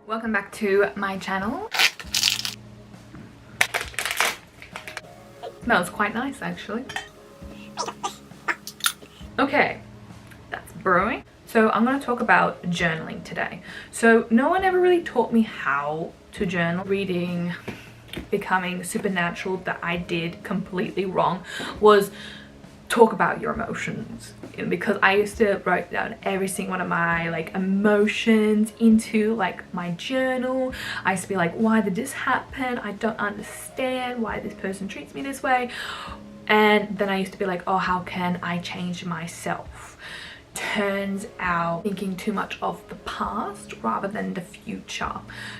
Welcome back to my channel. Smells quite nice actually. Okay, that's brewing. So I'm going to talk about journaling today. So no one ever really taught me how to journal. Reading Becoming Supernatural that I did completely wrong was talk about your emotions, because I used to write down every single one of my emotions into my journal. I used to be like, why did this happen? I don't understand why this person treats me this way. And then I used to be like, oh, how can I change myself? Turns out thinking too much of the past rather than the future.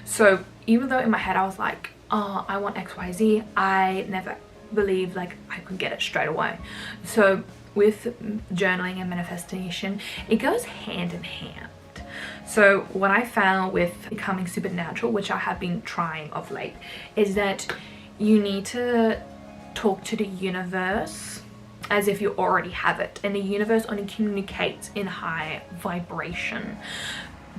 So even though in my head I was like, oh, I want XYZ, I never believed I could get it straight away. So with journaling and manifestation, it goes hand in hand. So what I found with Becoming Supernatural, which I have been trying of late, is that you need to talk to the universe as if you already have it, and the universe only communicates in high vibration.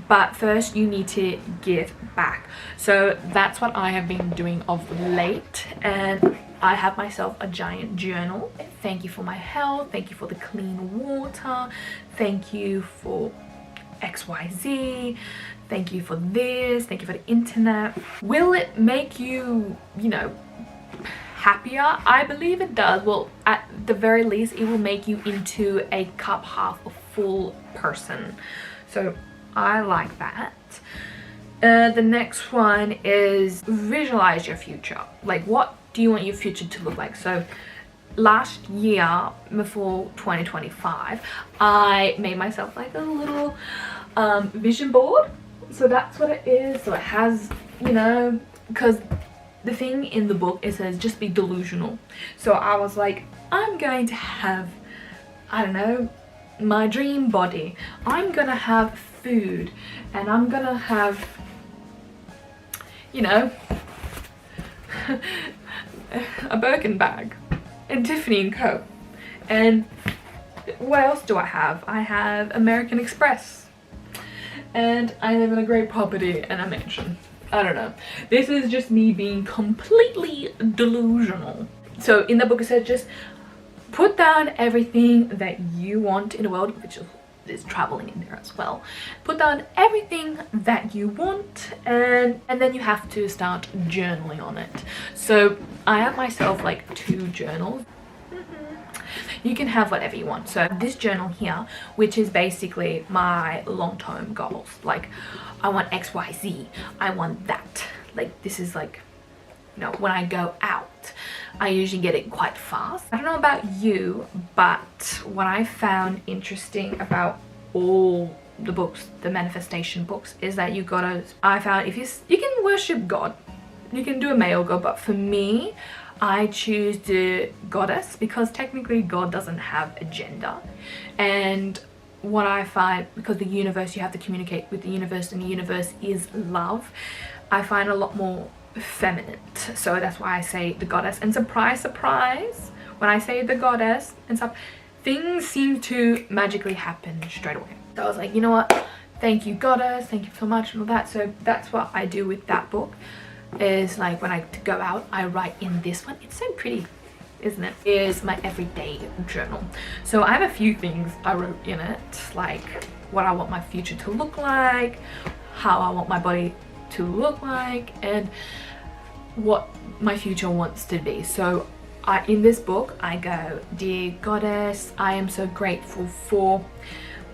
But first you need to give back. So that's what I have been doing of late, and I have myself a giant journal. Thank you for my health, thank you for the clean water, thank you for XYZ, thank you for this, thank you for the internet. Will it make you, happier? I believe it does. Well, at the very least, it will make you into a cup half full person. So I like that. The next one is visualize your future. What do you want your future to look like? So last year, before 2025, I made myself a little vision board. So that's what it is. So it has, because the thing in the book, it says just be delusional. So I was like, I'm going to have, I don't know, my dream body. I'm gonna have food, and I'm gonna have, a Birkin bag and Tiffany & Co. And what else do I have? I have American Express, and I live in a great property and a mansion. I don't know. This is just me being completely delusional. So in the book it said just put down everything that you want in the world, which is traveling in there as well. Put down everything that you want, and then you have to start journaling on it. So I have myself 2 journals. You can have whatever you want. So this journal here, which is basically my long-term goals, I want XYZ, I want that. This is when I go out, I usually get it quite fast. I don't know about you, but what I found interesting about all the books, the manifestation books, is that I found if you can worship God, you can do a male god, but for me, I choose the goddess, because technically God doesn't have a gender. And what I find, because the universe, you have to communicate with the universe, and the universe is love, I find a lot more feminine. So that's why I say the goddess. And surprise, surprise, when I say the goddess and stuff, things seem to magically happen straight away. So I was like, you know what, thank you goddess, thank you so much, and all that. So that's what I do with that book, is when I go out, I write in this one. It's so pretty, isn't it? Is my everyday journal. So I have a few things I wrote in it, what I want my future to look like, how I want my body to look like, and what my future wants to be. So in this book I go, dear goddess, I am so grateful for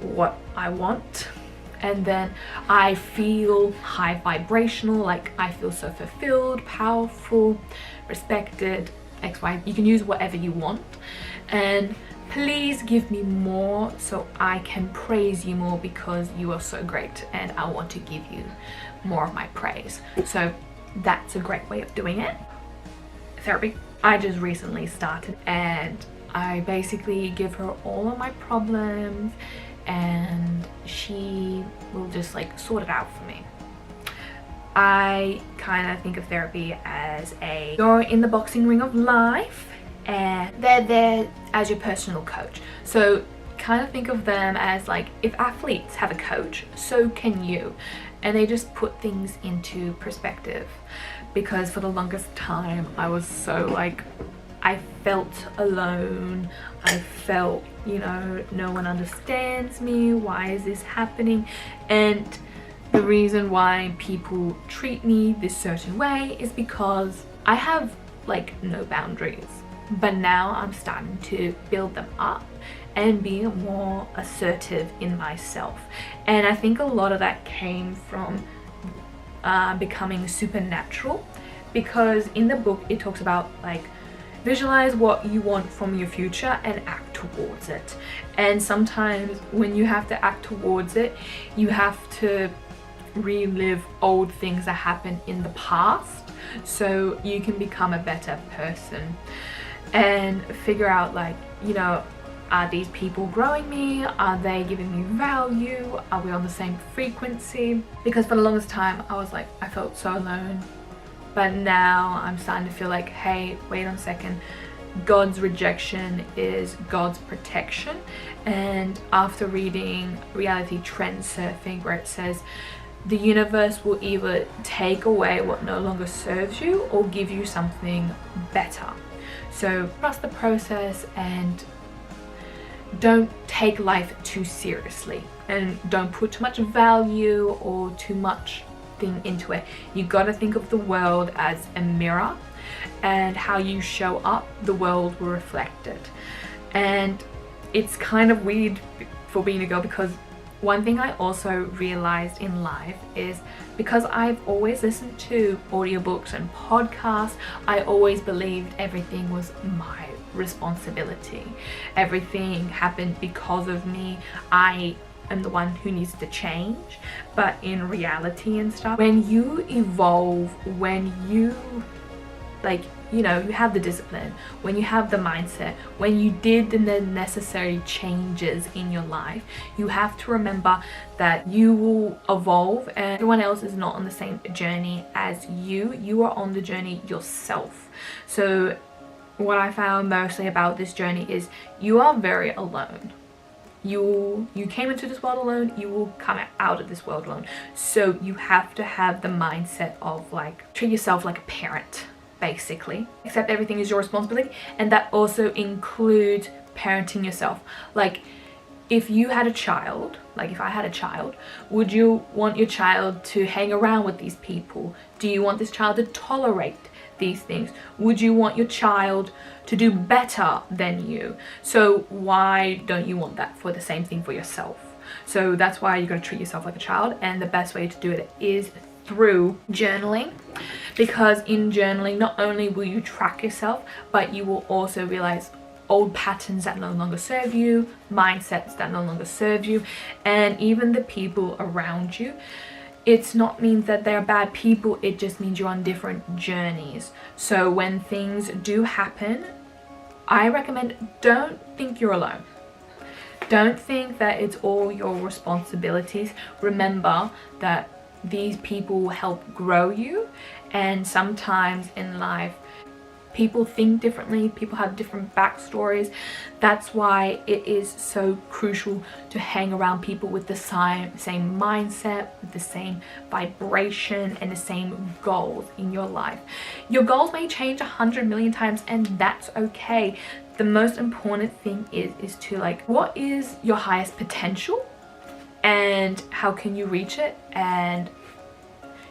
what I want, and then I feel high vibrational, I feel so fulfilled, powerful, respected, XY. You can use whatever you want, and please give me more so I can praise you more, because you are so great and I want to give you more of my praise. So that's a great way of doing it. Therapy. I just recently started, and I basically give her all of my problems, and she will just sort it out for me. I kind of think of therapy as you're in the boxing ring of life, and they're there as your personal coach. So kind of think of them as like, if athletes have a coach, so can you. And they just put things into perspective, because for the longest time I was so like, I felt alone. I felt, you know, no one understands me. Why is this happening? And the reason why people treat me this certain way is because I have like no boundaries. But now I'm starting to build them up and be more assertive in myself. And I think a lot of that came from becoming supernatural, because in the book it talks about like, visualize what you want from your future and act towards it. And sometimes when you have to act towards it, you have to relive old things that happened in the past so you can become a better person and figure out like, you know, are these people growing me? Are they giving me value? Are we on the same frequency? Because for the longest time I was like, I felt so alone. But now I'm starting to feel like, hey, wait on a second. God's rejection is God's protection. And after reading Reality Trend Surfing, where it says, the universe will either take away what no longer serves you or give you something better. So trust the process and don't take life too seriously. And don't put too much value or too much into it. You got to think of the world as a mirror, and how you show up, the world will reflect it. And it's kind of weird for being a girl, because one thing I also realized in life is, because I've always listened to audiobooks and podcasts, I always believed everything was my responsibility. Everything happened because of me. I am the one who needs to change. But in reality and stuff, when you evolve, when you like, you know, you have the discipline, when you have the mindset, when you did the necessary changes in your life, you have to remember that you will evolve, and everyone else is not on the same journey as you. You are on the journey yourself. So what I found mostly about this journey is you are very alone. You came into this world alone, you will come out of this world alone. So you have to have the mindset of like, treat yourself like a parent, basically. Accept everything is your responsibility, and that also includes parenting yourself. Like, if you had a child, like if I had a child, would you want your child to hang around with these people? Do you want this child to tolerate these things? Would you want your child to do better than you? So why don't you want that for the same thing for yourself? So that's why you got to treat yourself like a child, and the best way to do it is through journaling, because in journaling not only will you track yourself, but you will also realize old patterns that no longer serve you, mindsets that no longer serve you, and even the people around you. It's not means that they're bad people, it just means you're on different journeys. So when things do happen, I recommend, don't think you're alone. Don't think that it's all your responsibilities. Remember that these people will help grow you, and sometimes in life people think differently, people have different backstories. That's why it is so crucial to hang around people with the same mindset, with the same vibration and the same goals in your life. Your goals may change 100 million times, and that's okay. The most important thing is to like, what is your highest potential and how can you reach it, and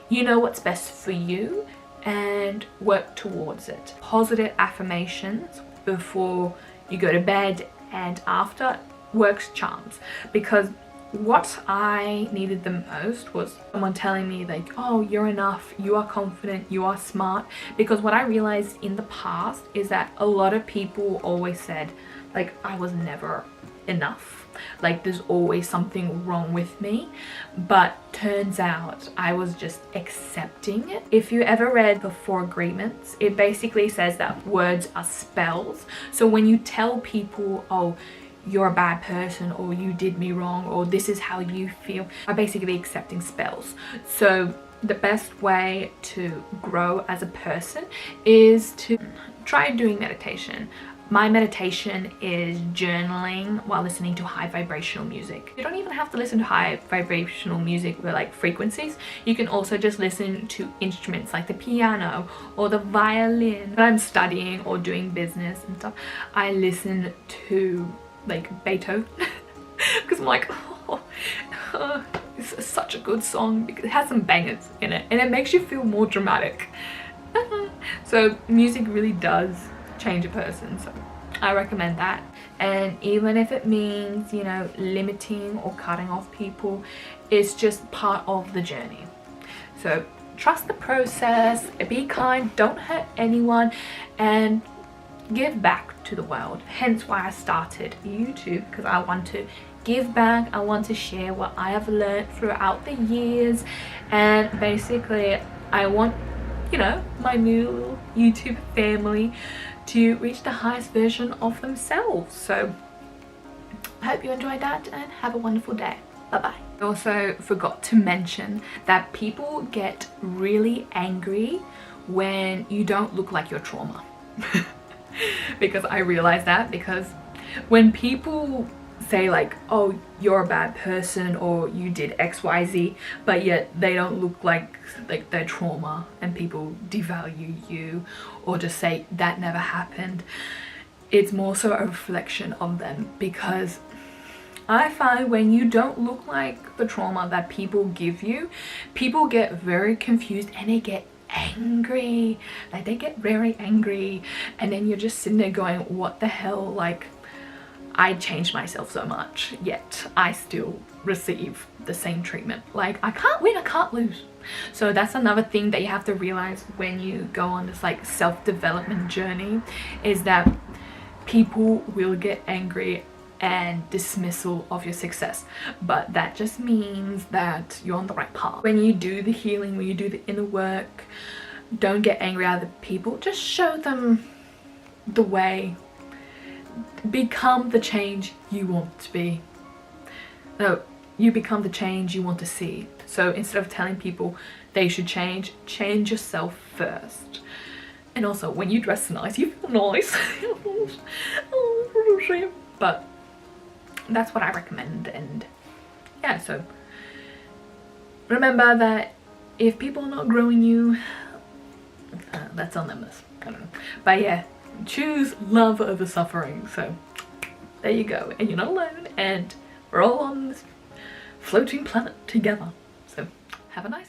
you know what's best for you, and work towards it. Positive affirmations before you go to bed and after works charms, because what I needed the most was someone telling me like, oh, you're enough, you are confident, you are smart. Because what I realized in the past is that a lot of people always said like I was never enough, like there's always something wrong with me, but turns out I was just accepting it. If you ever read The Four Agreements, it basically says that words are spells. So when you tell people, oh, you're a bad person, or you did me wrong, or this is how you feel, are basically accepting spells. So the best way to grow as a person is to try doing meditation. My meditation is journaling while listening to high vibrational music. You don't even have to listen to high vibrational music with like frequencies. You can also just listen to instruments like the piano or the violin. When I'm studying or doing business and stuff, I listen to like Beethoven because I'm like, oh, it's such a good song because it has some bangers in it and it makes you feel more dramatic. So music really does change a person, so I recommend that. And even if it means, you know, limiting or cutting off people, it's just part of the journey. So trust the process, be kind, don't hurt anyone, and give back to the world. Hence why I started YouTube, because I want to give back. I want to share what I have learned throughout the years, and basically I want, you know, my new YouTube family to reach the highest version of themselves. So I hope you enjoyed that and have a wonderful day. Bye bye. I also forgot to mention that people get really angry when you don't look like your trauma. Because I realized that, because when people say like, oh, you're a bad person or you did XYZ, but yet they don't look like their trauma, and people devalue you or just say that never happened, it's more so a reflection of them. Because I find when you don't look like the trauma that people give you, people get very confused and they get angry. Like they get very angry, and then you're just sitting there going, what the hell, like I changed myself so much, yet I still receive the same treatment. Like I can't win, I can't lose. So that's another thing that you have to realize when you go on this like self-development journey, is that people will get angry and dismissal of your success, but that just means that you're on the right path. When you do the healing, when you do the inner work, don't get angry at the people, just show them the way. Become the change you want to be. No, you become the change you want to see. So instead of telling people they should change, change yourself first. And also, when you dress nice, you feel nice. But that's what I recommend. And yeah, so remember that if people are not growing you, that's on them. I don't know. But yeah, choose love over suffering. So there you go, and you're not alone, and we're all on this floating planet together. So have a nice